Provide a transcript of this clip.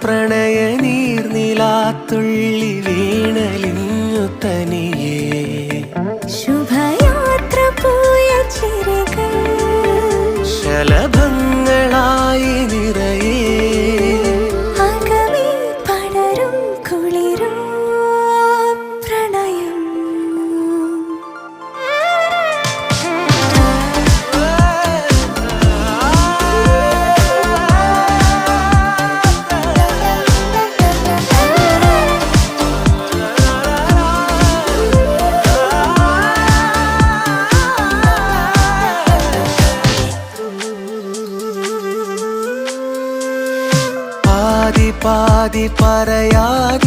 പ്രണയ നീർനിലാത്തുള്ളി വീണലിഞ്ഞു തനിയേ ശുഭയാത്ര പോയ ചിരകൾ ശലഭങ്ങളായി നിറയേ അകമേ പടരും കുളിരും പ്രണയം പാതി പാതി പറയാതെ